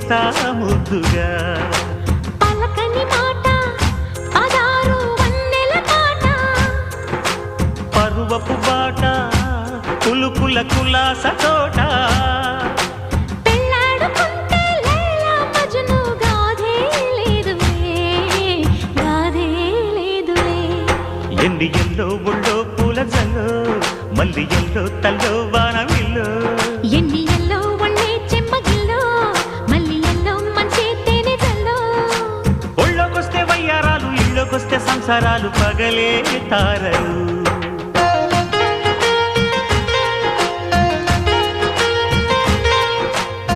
చేస్తా ముద్దుగా పలకని మాట పదారు వన్నెల మాట పరువపు బాట కులుకుల కులాస తోట పెళ్ళాడుకుంటే లైలా మజ్ను గాథే లేదులే ఎన్ని ఎల్లో ఒళ్ళో పూల జల్లో మల్లి ఎల్లో తల్లో వానవిల్లో ఎన్ని ఎల్లో ఒళ్ళే చెమ్మగిల్లో మల్లి ఎల్లో మంచి తేనె జల్లో ఒళ్ళోకొస్తే వయ్యారాలు ఇళ్ళోకొస్తే సంసారాలు పగలే తారలు